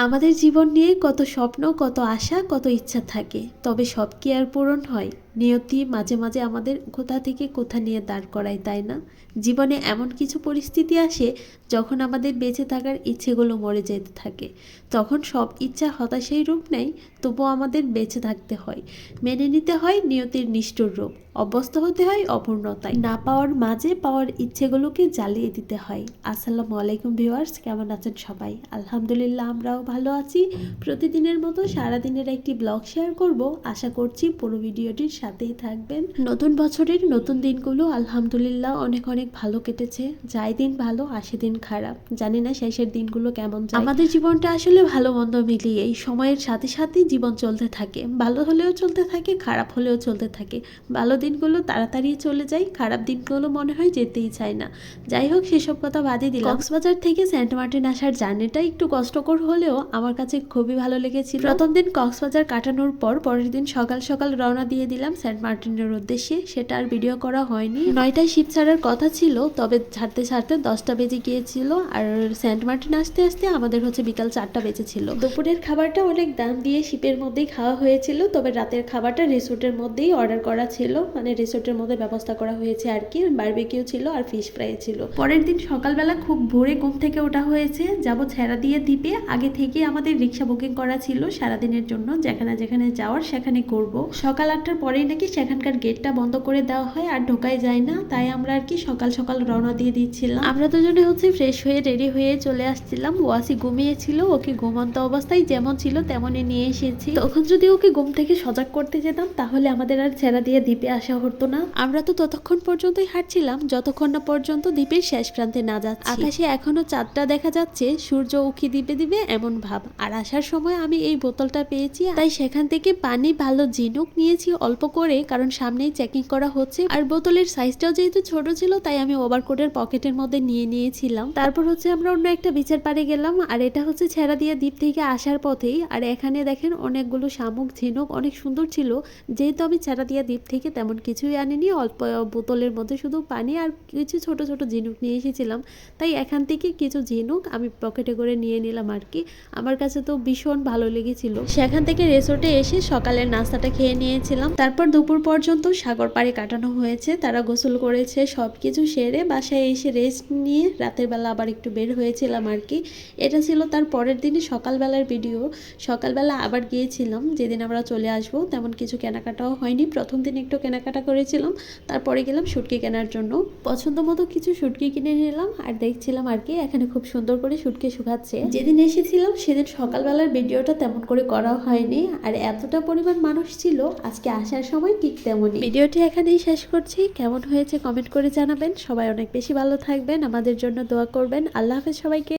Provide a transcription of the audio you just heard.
আমাদের জীবন নিয়ে কত স্বপ্ন, কত আশা, কত ইচ্ছা থাকে, তবে সব কি আর পূরণ হয়? নিয়তি মাঝে মাঝে আমাদের কোথা থেকে কোথা নিয়ে দাঁড় করায়, তাই না? জীবনে এমন কিছু পরিস্থিতি আসে যখন আমাদের বেঁচে থাকার ইচ্ছেগুলো মরে যেতে থাকে। তখন সব ইচ্ছা হতাশাই রূপ নেয়, তবুও আমাদের বেঁচে থাকতে হয়। মেনে নিতে হয় নিয়তির নিষ্ঠুর রূপ, অভ্যস্ত হতে হয় অপূর্ণতায়, না পাওয়ার মাঝে পাওয়ার ইচ্ছেগুলোকে জ্বালিয়ে দিতে হয়। আসসালামু আলাইকুম ভিউয়ার্স, কেমন আছেন সবাই? আলহামদুলিল্লাহ, আমরাও ভালো আছি। প্রতিদিনের মতো সারাদিনের একটি ব্লগ শেয়ার করব, আশা করছি পুরো ভিডিওটির সাথেই থাকবেন। নতুন বছরের নতুন দিনগুলো আলহামদুলিল্লাহ অনেক অনেক ভালো কেটেছে। যাই দিন ভালো, আসে দিন খারাপ, জানি না শেষের দিনগুলো কেমন যায়। আমাদের জীবনটা আসলে ভালো মন্দ মিলিয়ে এই সময়ের সাথে সাথে জীবন চলতে থাকে। ভালো হলেও চলতে থাকে, খারাপ হলেও চলতে থাকে। ভালো দিনগুলো তাড়াতাড়ি চলে যায়, খারাপ দিনগুলো মনে হয় যেতেই চায় না। যাই হোক, সেসব কথা বাদই দিলাম। কক্সবাজার থেকে সেন্ট মার্টিন আসার জার্নিটা একটু কষ্টকর হলেও আমার কাছে খুবই ভালো লেগেছিল। প্রথম দিন কক্সবাজার কাটানোর পর পরের দিন সকাল সকাল রওনা দিয়ে দিলাম সেন্ট মার্টিনের উদ্দেশ্যে। সেটা আর ভিডিও করা হয়নি। 9টায় শিপ ছাড়ার কথা ছিল, তবে ছাড়তে ছাড়তে 10টা বেজে গিয়েছিল। আর সেন্ট মার্টিন আসতে আসতে আমাদের হচ্ছে বিকাল 4টা বেজেছিল। দুপুরের খাবারটা অনেক দাম দিয়ে শিপের মধ্যেই খাওয়া হয়েছিল, তবে রাতের খাবারটা রিসোর্টের মধ্যেই অর্ডার করা ছিল, মানে রিসোর্টের মধ্যে ব্যবস্থা করা হয়েছে আর কি। বারবিকিউ ছিল আর ফিশ ফ্রাই ছিল। পরের দিন সকালবেলা খুব ভোরে ঘুম থেকে ওঠা হয়েছে, যাব ছেড়া দিয়ে দ্বীপে। আগে থেকে আমাদের রিক্সা বুকিং করা ছিল সারাদিনের জন্য, যেখানে যেখানে যাওয়ার সেখানে করব। সকাল 8টার পরেই নাকি সেখানকার গেটটা বন্ধ করে দেওয়া হয় আর ঢোকাই যায় না, তাই আমরা আর কি সকাল সকাল রওনা দিয়ে দিচ্ছিলাম। আমরা দুজনে হচ্ছে ফ্রেশ হয়ে রেডি হয়ে চলে আসছিলাম। ওয়াসি ঘুমিয়েছিল, ওকে ঘুমন্ত অবস্থায় যেমন ছিল তেমনই নিয়ে এসেছি। তখন যদি ওকে ঘুম থেকে সজাগ করতে যেতাম তাহলে আমাদের আর ছেড়া দিয়ে দ্বীপে আসা হতো না। আমরা তো ততক্ষণ পর্যন্তই হাঁটছিলাম যতক্ষণ না পর্যন্ত দ্বীপের শেষ প্রান্তে না যাচ্ছে। আকাশে এখনো চাঁদটা দেখা যাচ্ছে, সূর্য উঁকি দিবে দিবে এমন ভাব। আর আসার সময় আমি এই বোতলটা পেয়েছি, তাই সেখান থেকে পানি ভালো ঝিনুক নিয়েছি অল্প করে, কারণ সামনেই চেকিং করা হচ্ছে। আর বোতলের সাইজটাও যেহেতু ছোট ছিল, তাই আমি ওভারকোটের পকেটের মধ্যে নিয়ে নিয়েছিলাম। তারপর হচ্ছে আমরা অন্য একটা বিচের পাড়ে গেলাম, আর এটা হচ্ছে ছেড়া দিয়ে দ্বীপ থেকে আসার পথেই। আর এখানে দেখেন অনেকগুলো শামুক, ঝিনুক অনেক সুন্দর ছিল। যেহেতু আমি ছেড়া দিয়ে দ্বীপ থেকে তেমন কিছুই আনিনি, অল্প বোতলের মধ্যে শুধু পানি আর কিছু ছোট ছোট ঝিনুক নিয়ে এসেছিলাম, তাই এখান থেকে কিছু ঝিনুক আমি পকেটে করে নিয়ে নিলাম আর কি। আমার কাছে তো ভীষণ ভালো লেগেছিল। সেখান থেকে রিসোর্টে এসে সকালের নাস্তাটা খেয়ে নিয়েছিলাম। তারপর দুপুর পর্যন্ত সাগর পাড়ে কাটানো হয়েছে, তারা গোসল করেছে, সব কিছু সেরে বাসায় এসে রেস্ট নিয়ে রাতের বেলা আবার একটু বের হয়েছিলাম আর কি। এটা ছিল তার পরের দিনই সকালবেলার ভিডিও। সকালবেলা আবার গিয়েছিলাম, যেদিন আমরা চলে আসবো তেমন কিছু কেনাকাটাও হয়নি। প্রথম দিন একটু কেনাকাটা করেছিলাম, তারপরে গেলাম শুটকি কেনার জন্য। পছন্দ মতো কিছু শুটকি কিনে নিলাম আর দেখছিলাম আর কি। এখানে খুব সুন্দর করে শুটকি শুকাচ্ছে। যেদিন এসেছিলাম সেদিন সকালবেলার ভিডিওটা তেমন করে করা হয়নি, আর এতটা পরিমাণ মানুষ ছিল আজকে আসার সময় ঠিক তেমনই। ভিডিওটি এখানেই শেষ করছি। কেমন হয়েছে কমেন্ট করে জানাবেন। সবাই অনেক বেশি ভালো থাকবেন, আমাদের জন্য দোয়া করবেন। আল্লাহ হাফেজ সবাইকে।